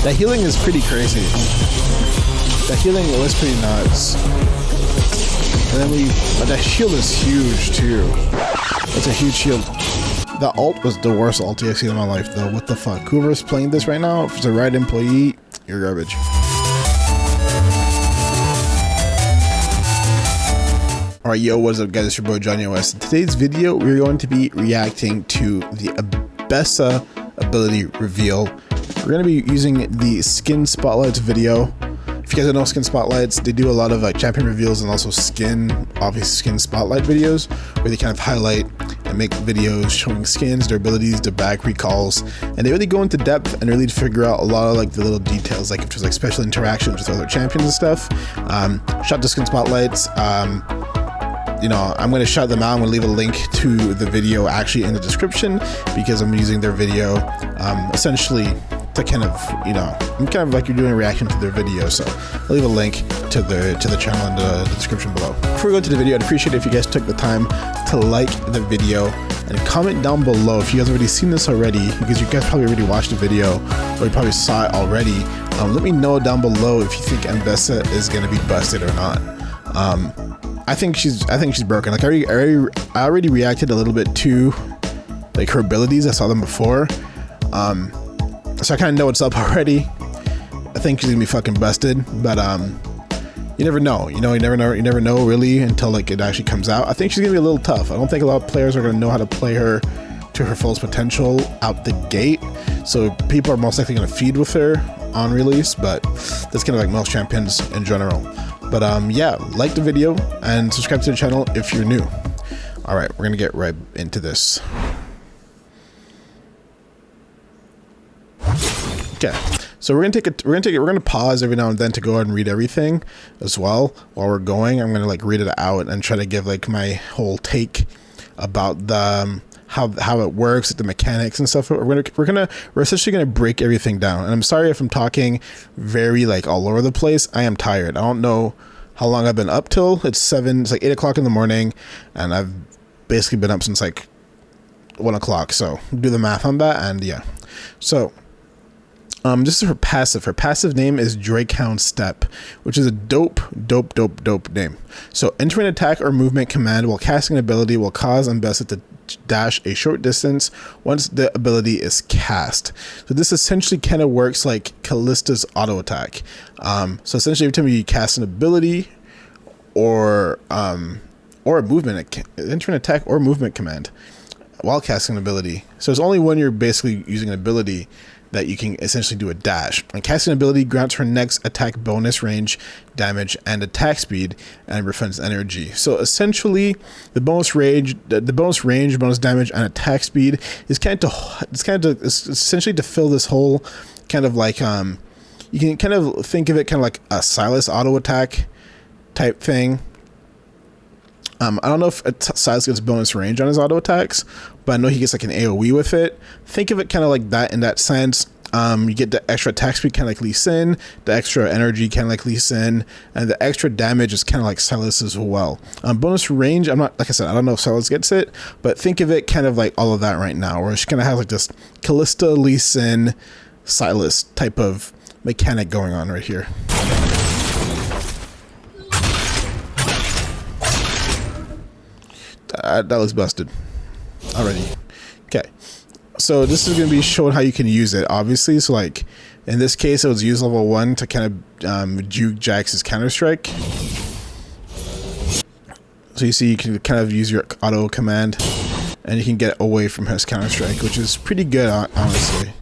That healing is pretty crazy. That healing was pretty nuts. And then but that shield is huge too. It's a huge shield. The ult was the worst ult I've seen in my life though. What the fuck? Whoever's playing this right now, if it's the right employee, you're garbage. Alright, yo, what's up guys? It's your boy Johnny OS. In today's video, we're going to be reacting to the AMBESSA ability reveal. We're going to be using the skin spotlights video. If you guys don't know skin spotlights, they do a lot of champion reveals and also obviously skin spotlight videos where they kind of highlight and make videos showing skins, their abilities, their back recalls, and they really go into depth and really figure out a lot of the little details, like if there's special interactions with other champions and stuff. Shout out to skin spotlights. You know, I'm going to shout them out. I'm going to leave a link to the video actually in the description because I'm using their video essentially to kind of, you know, I'm kind of like you're doing a reaction to their video. So I'll leave a link to the channel in the description below. Before we go to the video, I'd appreciate it if you guys took the time to like the video and comment down below if you guys already seen this already, because you guys probably already watched the video or you probably saw it already. Let me know down below if you think AMBESSA is going to be busted or not. I think she's broken. Like I already reacted a little bit to like her abilities. I saw them before. So I kind of know what's up already. I think she's gonna be fucking busted, but you never know. You never know really until like it actually comes out. I think she's gonna be a little tough. I don't think a lot of players are gonna know how to play her to her fullest potential out the gate. So people are most likely gonna feed with her on release, but that's kind of like most champions in general. But yeah, like the video and subscribe to the channel if you're new. All right, we're gonna get right into this. Okay, so we're gonna pause every now and then to go ahead and read everything as well while we're going. I'm gonna like read it out and try to give like my whole take about the how it works, the mechanics and stuff. We're essentially gonna break everything down. And I'm sorry if I'm talking very like all over the place. I am tired. I don't know how long I've been up till. It's like 8 o'clock in the morning, and I've basically been up since like 1 o'clock. So do the math on that, and yeah. So this is her passive. Her passive name is Drakehound Step, which is a dope name. So entering attack or movement command while casting an ability will cause AMBESSA to dash a short distance once the ability is cast. So this essentially kind of works like Callista's auto attack. So essentially every time you cast an ability or a movement, entering attack or movement command while casting an ability. So it's only when you're basically using an ability that you can essentially do a dash. And casting ability grants her next attack bonus range, damage, and attack speed, and refunds energy. So essentially, the bonus range, bonus damage, and attack speed is it's essentially to fill this whole kind of like you can kind of think of it kind of like a Silas auto attack type thing. I don't know if Silas gets bonus range on his auto attacks, but I know he gets like an AoE with it. Think of it kind of like that in that sense. You get the extra attack speed kind of like Lee Sin, the extra energy kind of like Lee Sin, and the extra damage is kind of like Silas as well. Bonus range, like I said, I don't know if Silas gets it, but think of it kind of like all of that right now, where she kind of has like this Callista, Lee Sin, Silas type of mechanic going on right here. That looks busted already. Okay, so this is going to be showing how you can use it, obviously. So like in this case, it was use level 1 to kind of juke Jax's counter strike. So you see you can kind of use your auto command and you can get away from his counter strike, which is pretty good, honestly.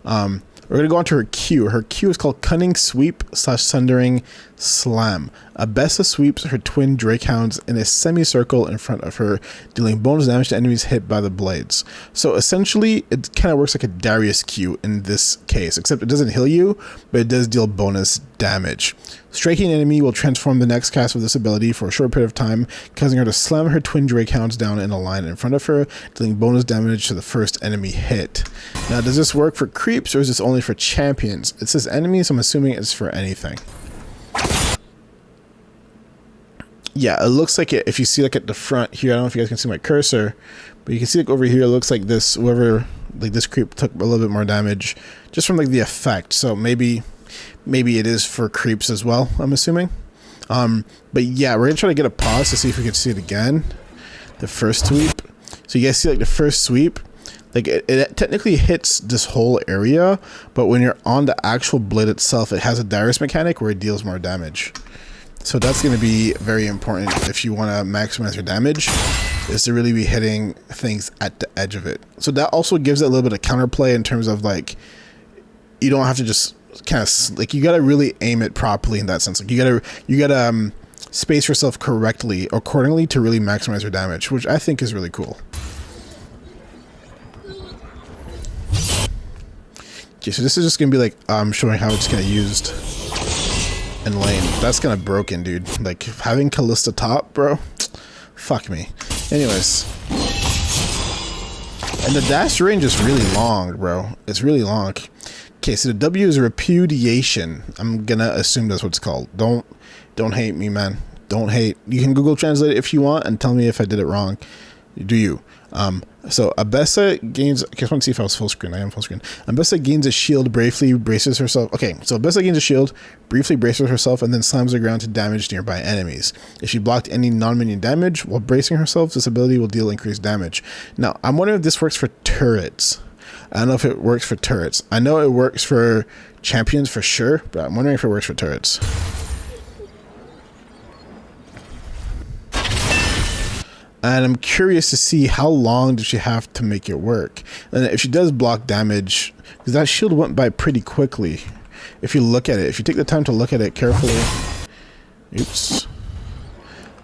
We're going to go on to her Q. Her Q is called Cunning Sweep / Sundering Slam. AMBESSA sweeps her twin Drakehounds in a semicircle in front of her, dealing bonus damage to enemies hit by the blades. So essentially, it kind of works like a Darius Q in this case, except it doesn't heal you, but it does deal bonus damage. Striking an enemy will transform the next cast of this ability for a short period of time, causing her to slam her twin Drakehounds down in a line in front of her, dealing bonus damage to the first enemy hit. Now, does this work for creeps or is this only for champions? It says enemies, so I'm assuming it's for anything. Yeah, it looks like it. If you see like at the front here, I don't know if you guys can see my cursor, but you can see like over here, it looks like this, whoever Like this creep took a little bit more damage just from like the effect. So maybe it is for creeps as well, I'm assuming. But yeah, we're gonna try to get a pause to see if we can see it again. The first sweep. So you guys see like the first sweep, like it technically hits this whole area, but when you're on the actual blade itself, it has a Darius mechanic where it deals more damage. So that's going to be very important if you want to maximize your damage, is to really be hitting things at the edge of it. So that also gives it a little bit of counterplay in terms of like, you don't have to just kind of like, you got to really aim it properly in that sense. Like you gotta space yourself correctly accordingly to really maximize your damage, which I think is really cool. Okay, so this is just gonna be like showing how it's kind of used in lane. That's kind of broken, dude. Like having Callista top, bro. Fuck me. Anyways, and the dash range is really long, bro. It's really long. Okay, so the W is repudiation. I'm gonna assume that's what it's called. Don't hate me, man. Don't hate. You can Google Translate it if you want and tell me if I did it wrong. Do you? So AMBESSA gains, I just want to see if I was full screen. I am full screen. AMBESSA gains a shield, briefly braces herself. Okay, so AMBESSA gains a shield, briefly braces herself, and then slams the ground to damage nearby enemies. If she blocked any non-minion damage while bracing herself, this ability will deal increased damage. Now, I'm wondering if this works for turrets. I don't know if it works for turrets. I know it works for champions for sure, but I'm wondering if it works for turrets. And I'm curious to see how long does she have to make it work. And if she does block damage, because that shield went by pretty quickly. If you look at it, if you take the time to look at it carefully. Oops.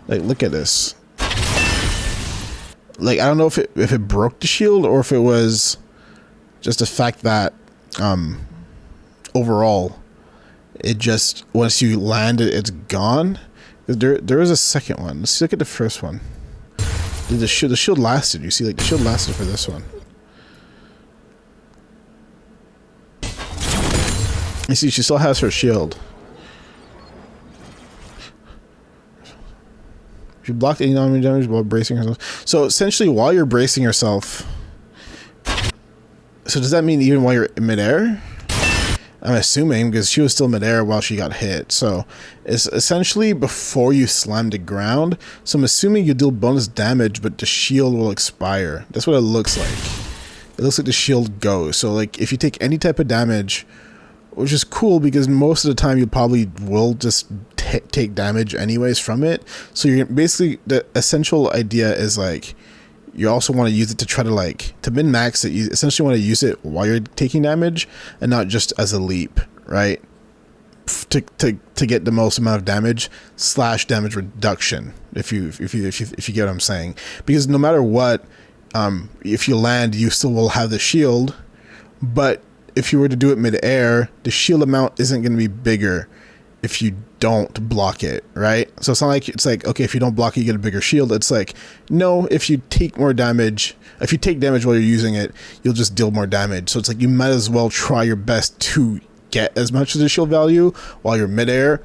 Like, look at this. Like, I don't know if it broke the shield or if it was just the fact that overall it just, once you land it, it's gone. There is a second one. Let's look at the first one. The shield lasted. You see, like the shield lasted for this one. You see, she still has her shield. She blocked any non-minion damage while bracing herself. So essentially, while you're bracing yourself, so does that mean even while you're in midair? I'm assuming, because she was still midair while she got hit. So it's essentially before you slam the ground. So I'm assuming you deal bonus damage, but the shield will expire. That's what it looks like. It looks like the shield goes. So like if you take any type of damage, which is cool because most of the time you probably will just take damage anyways from it. So you're basically, the essential idea is like, you also want to use it to try to like to min max it. You essentially want to use it while you're taking damage and not just as a leap, right? To get the most amount of damage / damage reduction, if you get what I'm saying. Because no matter what, if you land, you still will have the shield, but if you were to do it mid-air, the shield amount isn't going to be bigger if you don't block it, right? So it's not like, it's like, okay, if you don't block it, you get a bigger shield. It's like, no, if you take more damage, if you take damage while you're using it, you'll just deal more damage. So it's like, you might as well try your best to get as much of the shield value while you're midair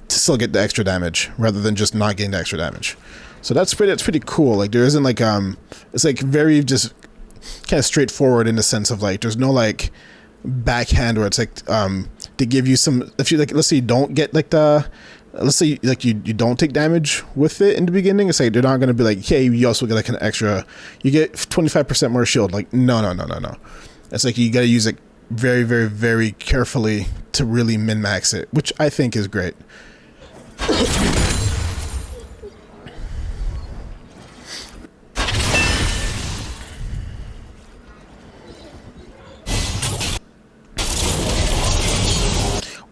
to still get the extra damage rather than just not getting the extra damage. So that's pretty cool. Like there isn't like, it's like very just kind of straightforward in the sense of like, there's no like backhand where it's like, to give you some, if you like, let's say you don't get like the, let's say like you don't take damage with it in the beginning, it's like they're not going to be like, hey, you also get like an extra, you get 25% more shield. Like no. It's like you got to use it very, very, very carefully to really min max it, which I think is great.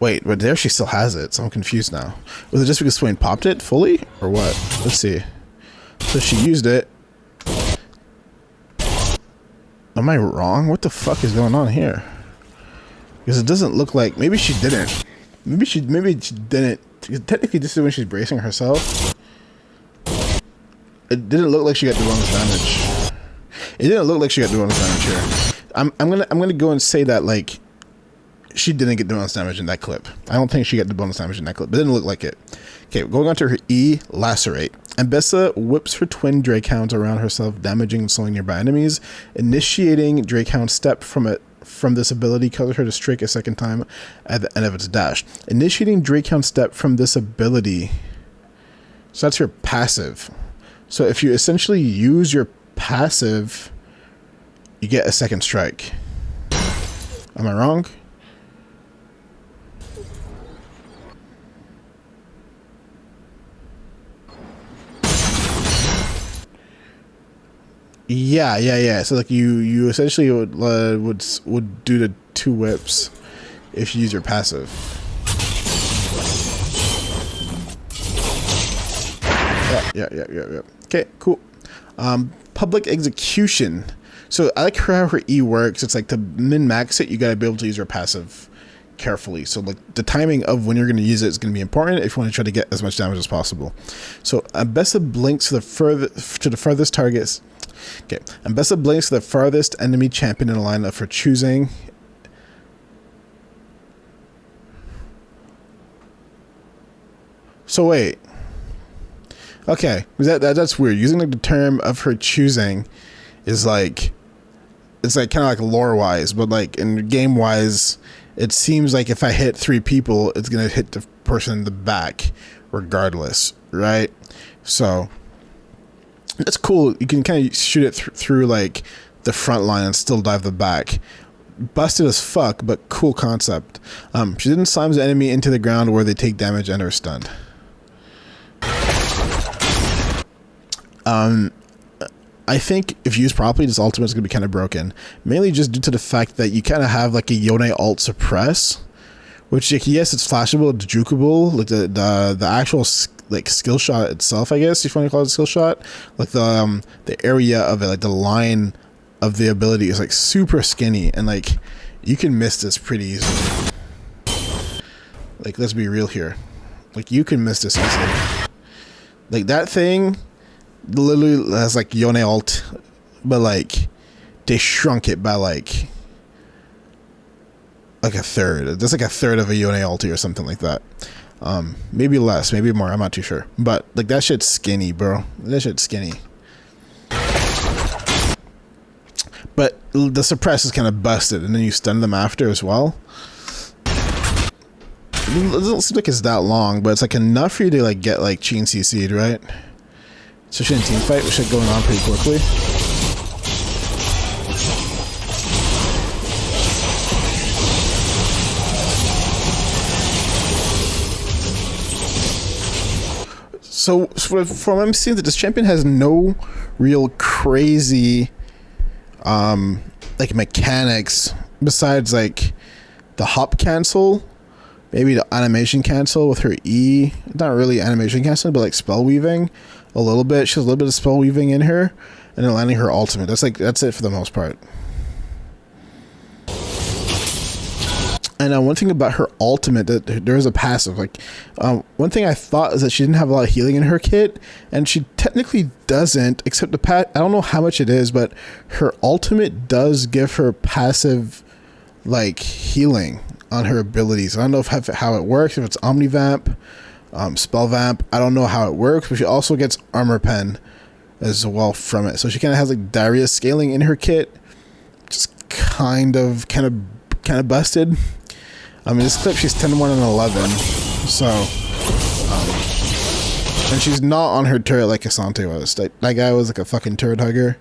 Wait, but there she still has it, so I'm confused now. Was it just because Swain popped it fully, or what? Let's see. So she used it. Am I wrong? What the fuck is going on here? Because it doesn't look like, maybe she didn't. Maybe she didn't. Technically, this is when she's bracing herself. It didn't look like she got the bonus damage. It didn't look like she got the bonus damage here. I'm gonna go and say that like, she didn't get the bonus damage in that clip. I don't think she got the bonus damage in that clip. It didn't look like it. Okay, going on to her E, Lacerate. AMBESSA whips her twin Drakehounds around herself, damaging and slowing nearby enemies. Initiating Drakehound step from this ability causes her to strike a second time at the end of its dash. Initiating Drakehound step from this ability. So that's your passive. So if you essentially use your passive, you get a second strike. Am I wrong? Yeah. So like you essentially would do the 2 whips if you use your passive. Yeah. Okay, cool. Public execution. So I like how her E works. It's like to min-max it, you gotta be able to use your passive carefully. So like the timing of when you're going to use it is going to be important if you want to try to get as much damage as possible. So AMBESSA blinks to the furthest targets. Okay, AMBESSA blinks to the farthest enemy champion in a line of her choosing. So wait. Okay, that's weird. Using like the term of her choosing is like, it's like kind of like lore wise, but like in game wise, it seems like if I hit 3 people, it's gonna hit the person in the back, regardless, right? So that's cool. You can kind of shoot it through like the front line and still dive the back. Busted as fuck, but cool concept. She then slams the enemy into the ground where they take damage and are stunned. I think if used properly, this ultimate is going to be kind of broken. Mainly just due to the fact that you kind of have like a Yone alt suppress, which like, yes, it's flashable, it's jukeable. Like the actual like skill shot itself, I guess if you want to call it a skill shot, like the area of it, like the line of the ability is like super skinny, and like you can miss this pretty easily. Like let's be real here, like you can miss this easily. Like that thing literally has like Yone alt, but like they shrunk it by like a third. That's like a third of a Yone ulti or something like that. Maybe less, maybe more, I'm not too sure, but like that shit's skinny, bro. That shit's skinny. But the suppress is kind of busted, and then you stun them after as well. It doesn't seem like it's that long, but it's like enough for you to like get like chain CC'd, right? Especially in team fight, which is going on pretty quickly. So from what I'm seeing, that this champion has no real crazy like mechanics besides like the hop cancel, maybe the animation cancel with her E. Not really animation cancel, but like spell weaving a little bit. She has a little bit of spell weaving in her, and then landing her ultimate. That's it for the most part. And one thing about her ultimate, that there is a passive. Like one thing I thought is that she didn't have a lot of healing in her kit, and she technically doesn't. Except the I don't know how much it is, but her ultimate does give her passive like healing on her abilities. I don't know how it works. If it's Omnivamp, Spell Vamp, I don't know how it works. But she also gets Armor Pen as well from it. So she kind of has like Darius scaling in her kit, just kind of busted. I mean, this clip, she's 10, 1, and 11. So, and she's not on her turret like Asante was. That guy was like a fucking turret hugger.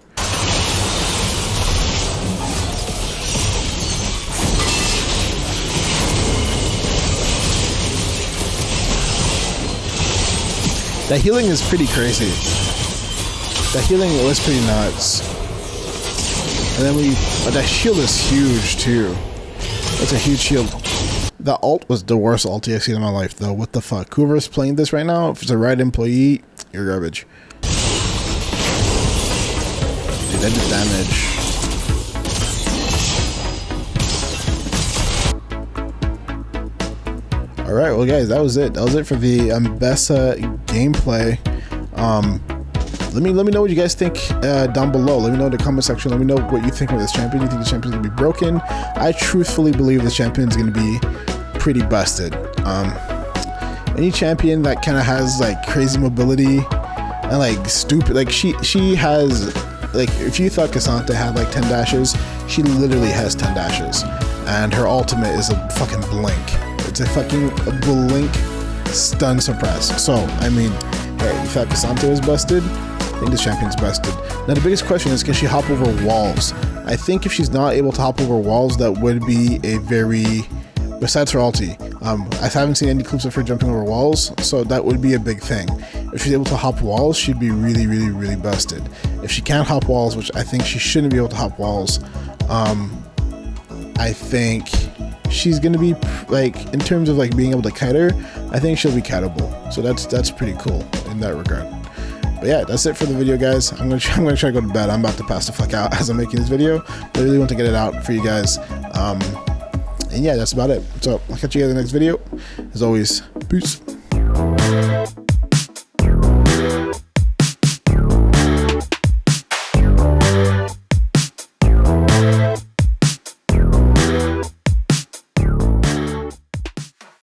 That healing is pretty crazy. That healing was pretty nuts. And then that shield is huge too. That's a huge shield. The ult was the worst ulti I've seen in my life, though. What the fuck? Whoever's playing this right now, if it's a right employee, you're garbage. Dude, that did damage. Alright, well guys, that was it. That was it for the AMBESSA gameplay. let me know what you guys think down below. Let me know in the comment section. Let me know what you think of this champion. Do you think the champion's gonna be broken? I truthfully believe this champion's gonna be pretty busted. Any champion that kind of has like crazy mobility and like stupid, like she has, like, if you thought Cassandra had like 10 dashes, she literally has 10 dashes, and her ultimate is a fucking blink. It's a fucking blink stun suppress. So I mean, hey, you thought Cassandra was busted? I think this champion's busted. Now the biggest question is, can she hop over walls? I think if she's not able to hop over walls, that would be a very, besides her ulti, I haven't seen any clips of her jumping over walls, so that would be a big thing. If she's able to hop walls, she'd be really, really, really busted. If she can't hop walls, which I think she shouldn't be able to hop walls, I think she's gonna be, like, in terms of like being able to kite her, I think she'll be kiteable. So that's pretty cool in that regard. But yeah, that's it for the video, guys. I'm gonna try to go to bed. I'm about to pass the fuck out as I'm making this video, but I really want to get it out for you guys. And yeah, that's about it. So I'll catch you guys in the next video. As always, peace.